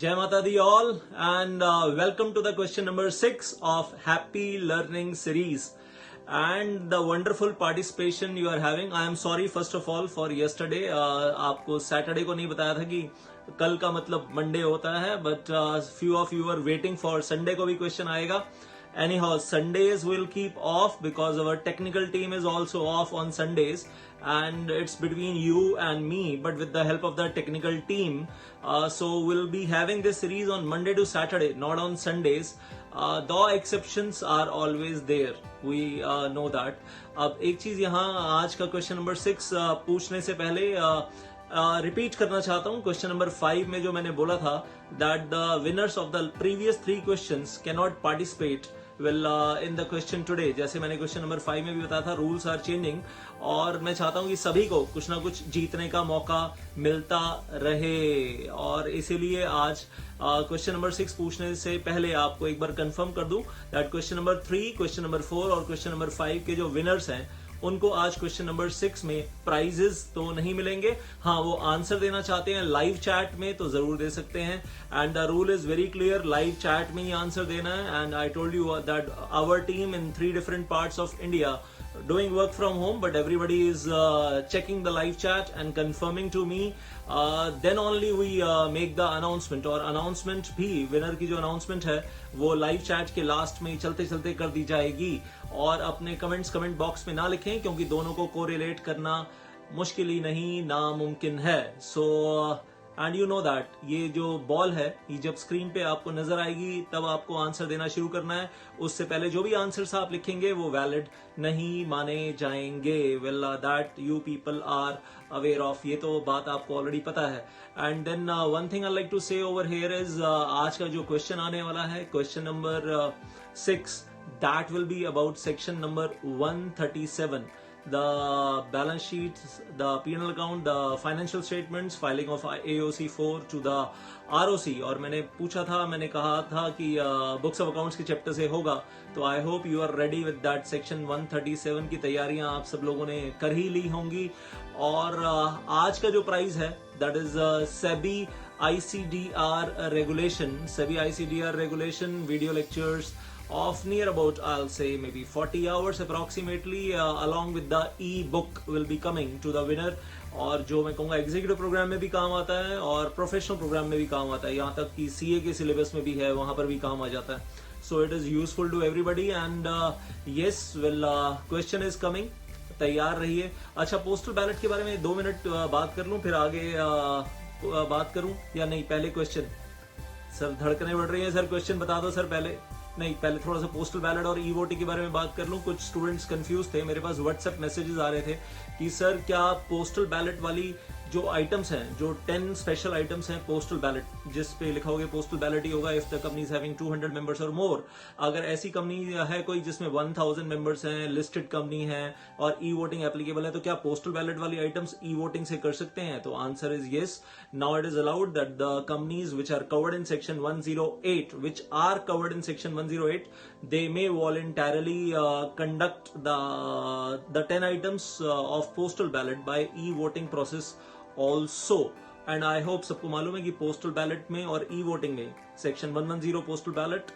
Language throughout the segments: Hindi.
Jai Mata Di all and welcome to the question number 6 of Happy Learning series and the wonderful participation you are having. I am sorry first of all for yesterday. आपको Saturday को नहीं बताया था कि कल का मतलब Monday होता है, but few of you are waiting for Sunday को भी question आएगा. Anyhow, Sundays will keep off because our technical team is also off on Sundays and it's between you and me, but with the help of the technical team. So we'll be having this series on Monday to Saturday, not on Sundays. The exceptions are always there. We know that. अब एक चीज यहाँ आज का क्वेश्चन नंबर 6 पूछने से पहले रिपीट करना चाहता हूँ. क्वेश्चन नंबर 5 में जो मैंने बोला था that the winners of the previous 3 questions cannot participate in the question today. जैसे मैंने क्वेश्चन नंबर 5 में भी बताया था, रूल्स आर चेंजिंग और मैं चाहता हूँ कि सभी को कुछ ना कुछ जीतने का मौका मिलता रहे और इसीलिए आज क्वेश्चन नंबर 6 पूछने से पहले आपको एक बार कंफर्म कर दूं that question number 3, question number 4 और क्वेश्चन नंबर 5 के जो विनर्स हैं उनको आज क्वेश्चन नंबर 6 में प्राइजेस तो नहीं मिलेंगे. हाँ, वो आंसर देना चाहते हैं लाइव चैट में तो जरूर दे सकते हैं and the rule is very clear. Live chat में ही आंसर देना है and I told you that our team in 3 different parts of India doing work from home, but everybody is checking the live chat and confirming to me. Then only we make the announcement. और announcement भी winner की जो announcement है वो live chat के last में चलते चलते कर दी जाएगी. और अपने कमेंट बॉक्स में ना लिखें क्योंकि दोनों को कोरिलेट करना मुश्किल ही नहीं नामुमकिन है. So and you know that ये जो बॉल है ये जब स्क्रीन पे आपको नजर आएगी तब आपको आंसर देना शुरू करना है. उससे पहले जो भी आंसर्स आप लिखेंगे वो वैलिड नहीं माने जाएंगे. Well that you people are aware of, ये तो बात आपको ऑलरेडी पता है. And then one thing I like to say over here is आज का जो क्वेश्चन आने वाला है question number 6 that will be about section number 137, the balance sheets, the P&L account, the financial statements, filing of AOC 4 to the ROC. और मैंने कहा था कि बुक्स ऑफ अकाउंट्स के चैप्टर से होगा, तो I hope you are ready with that. Section 137 की तैयारियां आप सब लोगों ने कर ही ली होंगी. और आज का जो प्राइज है that is SEBI ICDR regulation video lectures of near about I'll say maybe 40 hours approximately, along with the e-book will be coming to the winner. और जो मैं कहूँगा एग्जीक्यूटिव प्रोग्राम में भी काम आता है और प्रोफेशनल प्रोग्राम में भी काम आता है, यहाँ तक कि CA के सिलेबस में भी है, वहाँ पर भी काम आ जाता है. So it is useful to everybody and yes well question is coming. तैयार रहिए. अच्छा, पोस्टल बैलेट के बारे में 2 मिनट बात कर लूँ फिर आगे बात करूं या नहीं. पहले क्वेश्चन. सर धड़कने बढ़ रही है. सर क्वेश्चन बता दो सर. पहले थोड़ा सा पोस्टल बैलेट और ई-वोटिंग के बारे में बात कर लूं. कुछ स्टूडेंट्स कंफ्यूज थे, मेरे पास व्हाट्सएप मैसेजेस आ रहे थे कि सर क्या पोस्टल बैलेट वाली जो आइटम्स हैं, जो 10 स्पेशल आइटम्स हैं पोस्टल बैलेट जिस पे लिखा होगा पोस्टल बैलेट ही होगा if the company is having 200 members और मोर. अगर ऐसी कंपनी है कोई जिसमें 1000 मेंबर्स हैं, लिस्टेड कंपनी है और ई वोटिंग एप्लीकेबल है, तो क्या पोस्टल बैलेट वाली आइटम्स ई वोटिंग से कर सकते हैं? तो answer is yes. Now it is allowed that the companies which are covered in section 108 they may voluntarily conduct the 10 items of postal ballot by e-voting process also. And I hope सबको मालूम है कि पोस्टल बैलेट में और ई वोटिंग में section 110 postal ballot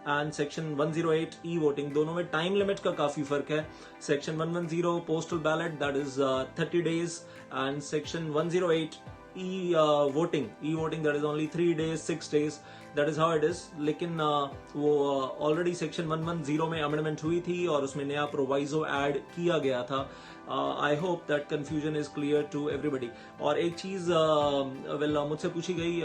and section 108 e voting दोनों में टाइम लिमिट का काफी फर्क है. Section 110 postal ballot that is 30 days and section 108 e-voting that is only 3 days, 6 days. That is how it is. लेकिन वो ऑलरेडी सेक्शन 110 में अमेंडमेंट हुई थी और उसमें नया प्रोवाइजो ऐड किया गया था. I hope that confusion is clear to everybody. और एक चीज मुझसे पूछी गई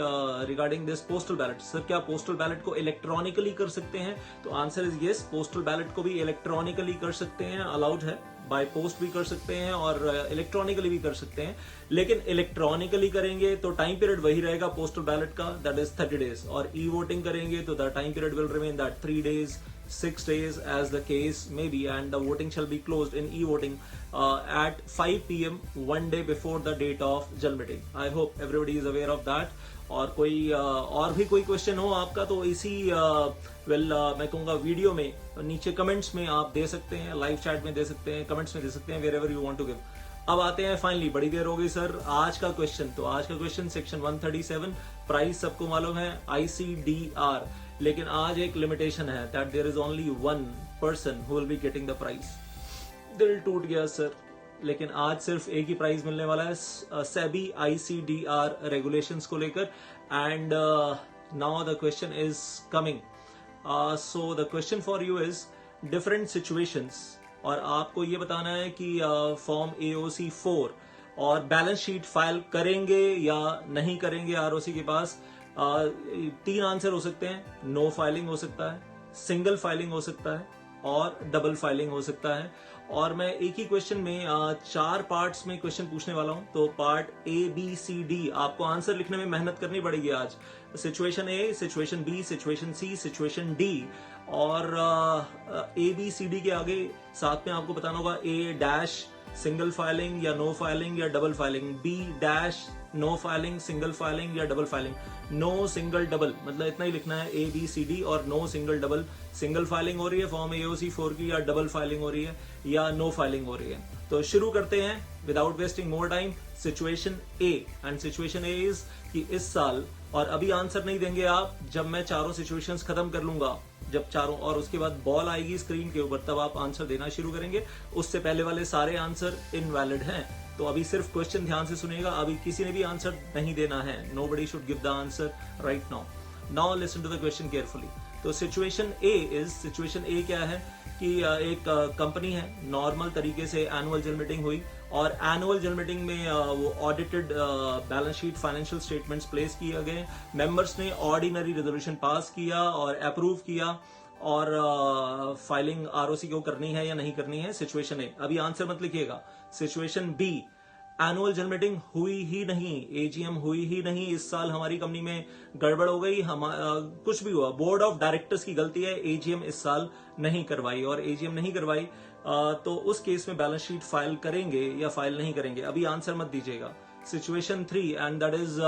regarding this postal ballot. Sir क्या पोस्टल बैलेट को इलेक्ट्रॉनिकली कर सकते हैं? तो answer is yes. Postal ballot को भी इलेक्ट्रॉनिकली कर सकते हैं, अलाउड है. बाय पोस्ट भी कर सकते हैं और इलेक्ट्रॉनिकली भी कर सकते हैं. लेकिन इलेक्ट्रॉनिकली करेंगे तो टाइम पीरियड वही रहेगा पोस्टल बैलेट का, दैट इज 30 days. और ई वोटिंग करेंगे तो the time period will remain that 3 days, 6 days as the case may be, and the voting shall be closed in e-voting at 5 PM 1 day before the date of general meeting. I hope everybody is aware of that. और कोई और भी कोई क्वेश्चन हो आपका तो इसी मैं कहूँगा वीडियो में नीचे कमेंट्स में आप दे सकते हैं, लाइव चैट में दे सकते हैं, कमेंट्स में दे सकते हैं, wherever you want to give. अब आते हैं फाइनली, बड़ी देर हो गई सर, आज का क्वेश्चन। तो आज का क्वेश्चन सेक्शन 137, प्राइस सबको मालूम है ICDR, लेकिन आज एक लिमिटेशन है that there is only one person who will be getting the prize. दिल टूट गया सर, लेकिन आज सिर्फ एक ही प्राइज मिलने वाला है सेबी ICDR रेगुलेशंस को लेकर। And now the question is coming. So the question for you is different situations, और आपको ये बताना है कि फॉर्म AOC 4 और बैलेंस शीट फाइल करेंगे या नहीं करेंगे। ROC के पास 3 आंसर हो सकते हैं, नो फाइलिंग हो सकता है, सिंगल फाइलिंग हो सकता है और डबल फाइलिंग हो सकता है। और मैं एक ही क्वेश्चन में 4 पार्ट्स में क्वेश्चन पूछने वाला हूं। तो पार्ट ABCD आपको आंसर लिखने में मेहनत करनी पड़ेगी आज। Situation A, situation B, situation C, situation D, और ABCD के आगे साथ में आपको बताना होगा A डैश सिंगल फाइलिंग या नो फाइलिंग या double filing, B dash no filing, single filing या double filing, no single double, मतलब इतना ही लिखना है ABCD, और no single double, single filing हो रही है फॉर्म AOC 4 की, या डबल फाइलिंग हो रही है, या नो फाइलिंग हो रही है। तो शुरू करते हैं without wasting more time. Situation A, and situation A is कि इस साल, और अभी आंसर नहीं देंगे आप जब मैं चारों सिचुएशंस खत्म कर लूंगा, जब चारों, और उसके बाद बॉल आएगी स्क्रीन के ऊपर, तब आप आंसर देना शुरू करेंगे। उससे पहले वाले सारे आंसर इनवैलिड हैं। तो अभी सिर्फ क्वेश्चन ध्यान से सुनिएगा, अभी किसी ने भी आंसर नहीं देना है। Nobody should give the answer right now. Now listen to the question carefully. तो सिचुएशन ए क्या है कि एक कंपनी है, नॉर्मल तरीके से एनुअल जनरल मीटिंग हुई, और एनुअल जनरल मीटिंग में वो audited balance sheet, financial statements place किए गए, मेंबर्स ने ऑर्डिनरी रेजोल्यूशन पास किया और अप्रूव किया, और फाइलिंग ROC को करनी है या नहीं करनी है। Situation A. अभी आंसर मत लिखिएगा। Situation B, annual general meeting हुई ही नहीं, AGM हुई ही नहीं, इस साल हमारी कंपनी में गड़बड़ हो गई, कुछ भी हुआ, बोर्ड ऑफ डायरेक्टर्स की गलती है, AGM इस साल नहीं करवाई, और AGM नहीं करवाई तो उस केस में बैलेंस शीट फाइल करेंगे या फाइल नहीं करेंगे। अभी आंसर मत दीजिएगा। Situation 3, and that is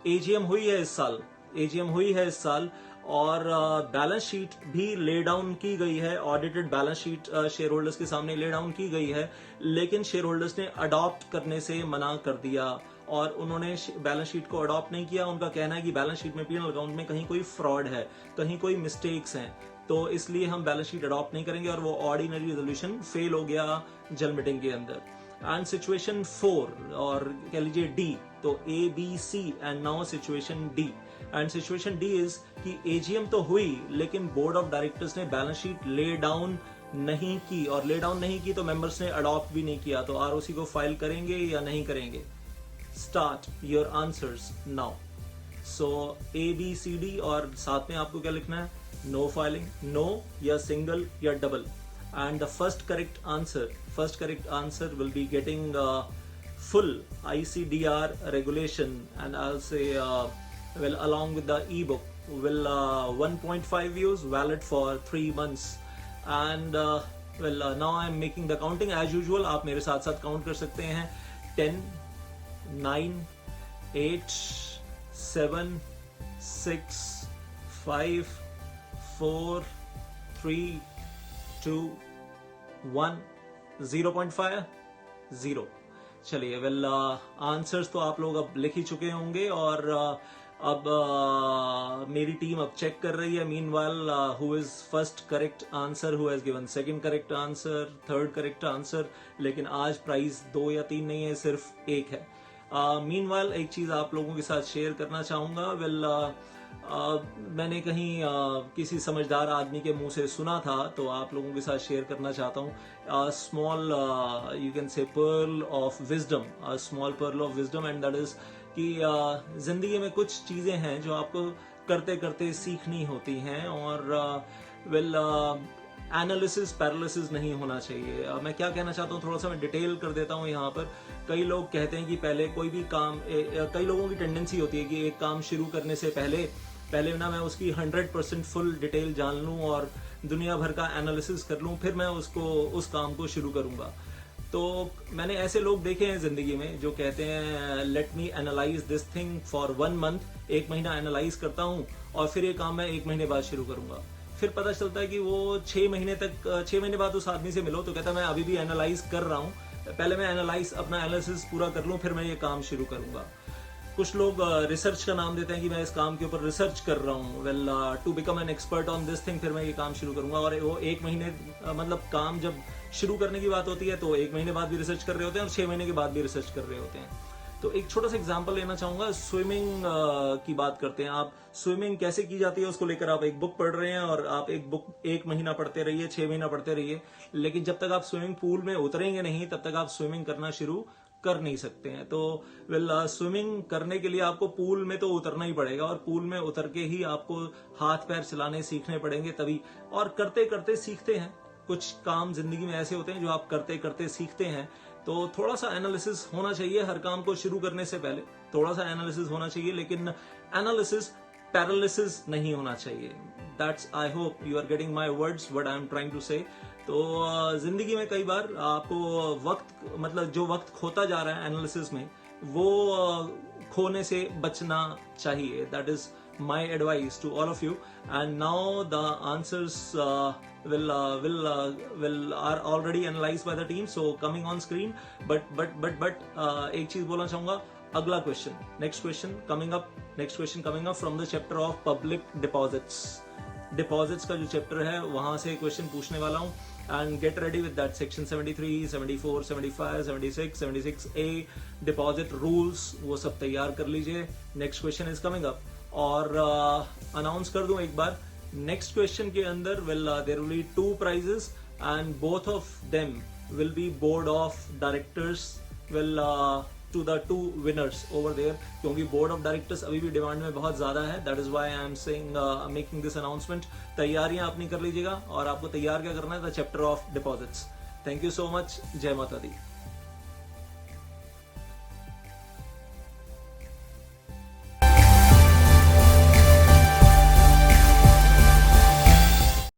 AGM हुई है इस साल, AGM हुई है इस साल, और बैलेंस शीट भी ले डाउन की गई है, audited balance sheet share holders के सामने ले डाउन की गई है, लेकिन शेयर होल्डर्स ने अडॉप्ट करने से मना कर दिया, और उन्होंने बैलेंस शीट को अडॉप्ट नहीं किया। उनका कहना है कि बैलेंस शीट में, P&L अकाउंट में कहीं कोई फ्रॉड है, कहीं कोई मिस्टेक्स हैं, तो इसलिए हम बैलेंस शीट अडॉप्ट नहीं करेंगे, और वो ऑर्डिनरी रेजोल्यूशन फेल हो गया जनरल मीटिंग के अंदर। एंड सिचुएशन 4, और कह लीजिए D, तो ABC, and now situation D। And situation D is कि AGM तो हुई, लेकिन बोर्ड ऑफ डायरेक्टर्स ने बैलेंस शीट ले डाउन नहीं की, और ले डाउन नहीं की तो मेंबर्स ने अडॉप्ट भी नहीं किया। तो ROC को फाइल करेंगे या नहीं करेंगे? Start your answers now. So ABCD, और साथ में आपको क्या लिखना है? नो फाइलिंग, नो या सिंगल या double. And the first correct answer will be getting full ICDR regulation, and I'll say well, along with the ebook, will 1.5 views, valid for 3 months, and now I'm making the counting as usual. आप मेरे साथ साथ काउंट कर सकते हैं। 10, 9, 8, 7, 6, 5, 4, 3, 2, 1, 0.5, 0। चलिए, वेल आंसर्स तो आप लोग अब लिख ही चुके होंगे, और अब मेरी टीम अब चेक कर रही है meanwhile who is first correct answer, who has given second correct answer, third correct answer. लेकिन आज प्राइस 2 या 3 नहीं है, सिर्फ 1 है। मीनवाइल एक चीज आप लोगों के साथ शेयर करना चाहूंगा। वेल मैंने कहीं किसी समझदार आदमी के मुंह से सुना था, तो आप लोगों के साथ शेयर करना चाहता हूँ। Small you can say pearl of wisdom, small pearl of wisdom, and that is कि जिंदगी में कुछ चीजें हैं जो आपको करते करते सीखनी होती हैं, और वेल एनालिसिस पैरालिसिस नहीं होना चाहिए। मैं क्या कहना चाहता हूँ, थोड़ा सा मैं डिटेल कर देता हूँ यहाँ पर। कई लोग कहते हैं कि पहले कोई भी काम, कई लोगों की टेंडेंसी होती है कि एक काम शुरू करने से पहले ना मैं उसकी 100% फुल डिटेल जान लूँ और दुनिया भर का एनालिसिस कर लूँ, फिर मैं उस काम को शुरू करूँगा। तो मैंने ऐसे लोग देखे हैं जिंदगी में जो कहते हैं let me analyse this thing for 1 month, 1 महीना एनालाइज करता हूँ और फिर ये काम मैं 1 महीने बाद शुरू करूंगा। फिर पता चलता है कि वो 6 महीने बाद उस आदमी से मिलो तो कहता है मैं अभी भी एनालाइज कर रहा हूँ, पहले मैं अपना एनालिसिस पूरा कर लूँ, फिर मैं ये काम शुरू करूँगा। कुछ लोग रिसर्च का नाम देते हैं कि मैं इस काम के ऊपर रिसर्च कर रहा हूँ, well to become an expert on this thing, फिर मैं ये काम शुरू करूँगा। और वो 1 महीने मतलब काम जब शुरू करने की बात होती है तो 1 महीने बाद भी रिसर्च कर रहे होते हैं और 6 महीने के बाद भी रिसर्च कर रहे होते हैं। तो एक छोटा सा एग्जांपल लेना चाहूंगा, स्विमिंग की बात करते हैं। आप स्विमिंग कैसे की जाती है उसको लेकर आप एक बुक पढ़ रहे हैं और आप एक बुक 1 महीना पढ़ते रहिए, 6 महीना पढ़ते रहिए, लेकिन जब तक आप स्विमिंग पूल में उतरेंगे नहीं तब तक आप स्विमिंग करना शुरू कर नहीं सकते हैं। तो स्विमिंग करने के लिए आपको पूल में तो उतरना ही पड़ेगा और पूल में उतर के ही आपको हाथ पैर चलाने सीखने पड़ेंगे तभी, और करते करते सीखते हैं। कुछ काम जिंदगी में ऐसे होते हैं जो आप करते करते सीखते हैं। तो थोड़ा सा एनालिसिस होना चाहिए हर काम को शुरू करने से पहले, थोड़ा सा एनालिसिस होना चाहिए, लेकिन एनालिसिस पैरालिसिस नहीं होना चाहिए। That's, I hope you are getting my words, what I am trying to say. तो जिंदगी में कई बार आपको जो वक्त खोता जा रहा है एनालिसिस में, वो खोने से बचना चाहिए। That is my advice to all of you. And now the answers are already analyzed by the team, so coming on screen. But एक चीज बोलना चाहूंगा, अगला question, next question coming up from the chapter of public deposits का जो चैप्टर है वहां से क्वेश्चन पूछने वाला हूं। And get ready with that, section 73, 74, 75, 76, 76A deposit rules, वो सब तैयार कर लीजिए। Next question is coming up. और अनाउंस कर दूं एक बार, नेक्स्ट क्वेश्चन के अंदर there will be 2 prizes and both of them will be board of directors to the 2 winners over there, क्योंकि board of directors अभी भी डिमांड में बहुत ज्यादा है। that is why I am saying making this announcement। तैयारियां अपनी कर लीजिएगा और आपको तैयार क्या करना है, the chapter of deposits. Thank you so much, जय माता दी।